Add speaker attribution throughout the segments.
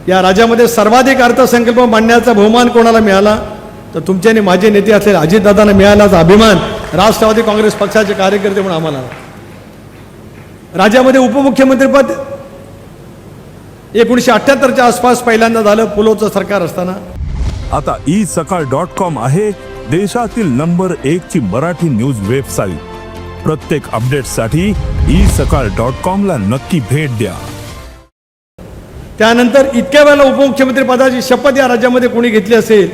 Speaker 1: या राज्यामध्ये सर्वाधिक अर्थसंकल्प मांडण्याचा बहुमान कोणाला मिळाला तर तुमचे आणि माझे नेते असलेले अजितदादांना मिळाल्याचा अभिमान राष्ट्रवादी काँग्रेस पक्षाचे कार्यकर्ते म्हणून आम्हाला. राज्यामध्ये उपमुख्यमंत्रीपद 1978च्या आसपास पहिल्यांदा झालं पुलोचं सरकार असताना.
Speaker 2: आता isakal.com आहे देशातील नंबर 1 ची मराठी न्यूज वेबसाईट. प्रत्येक अपडेटसाठी isakal.com ला नक्की भेट द्या.
Speaker 1: त्यानंतर इतक्या वेळेला उपमुख्यमंत्री पदाची शपथ या राज्यामध्ये कोणी घेतली असेल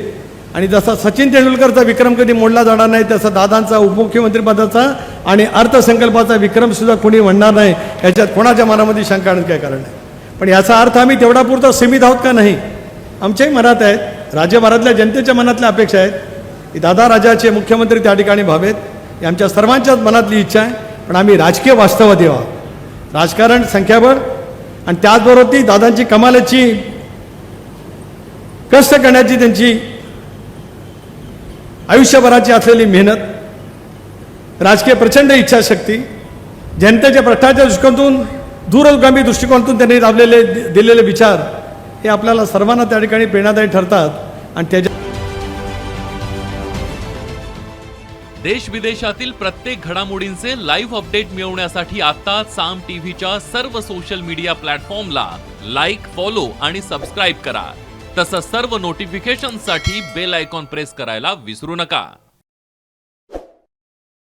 Speaker 1: आणि जसा सचिन तेंडुलकरचा विक्रम कधी मोडला जाणार नाही तसा दादांचा उपमुख्यमंत्री पदाचा आणि अर्थसंकल्पाचा विक्रम सुद्धा कोणी म्हणणार नाही. याच्यात कोणाच्या मनामध्ये शंका आणण्याचं काय कारण नाही. पण याचा अर्थ आम्ही तेवढा पुरता सीमित आहोत का नाही. आमच्याही मनात आहेत, राज्यभरातल्या जनतेच्या मनातल्या अपेक्षा आहेत की दादा राजाचे मुख्यमंत्री त्या ठिकाणी व्हावेत. ही आमच्या सर्वांच्याच मनातली इच्छा आहे. पण आम्ही राजकीय वास्तवात यावं. राजकारण संख्याबळ आणि त्याचबरोबर ती दादांची कमालाची कष्ट करण्याची त्यांची आयुष्यभराची असलेली मेहनत, राजकीय प्रचंड इच्छाशक्ती, जनतेच्या प्रश्नाच्या दृष्टिकोनातून दूरगामी दृष्टिकोनातून त्यांनी राबलेले दिलेले विचार हे आपल्याला सर्वांना त्या ठिकाणी प्रेरणादायी ठरतात. आणि त्याच्या
Speaker 3: देश विदेशातील प्रत्येक घडामोडींचे लाईव्ह अपडेट मिळवण्यासाठी आता साम टीव्हीच्या सर्व सोशल मीडिया प्लॅटफॉर्मला लाईक, फॉलो आणि सबस्क्राईब करा. तसंच सर्व नोटिफिकेशनसाठी बेल आयकॉन प्रेस करायला विसरू नका.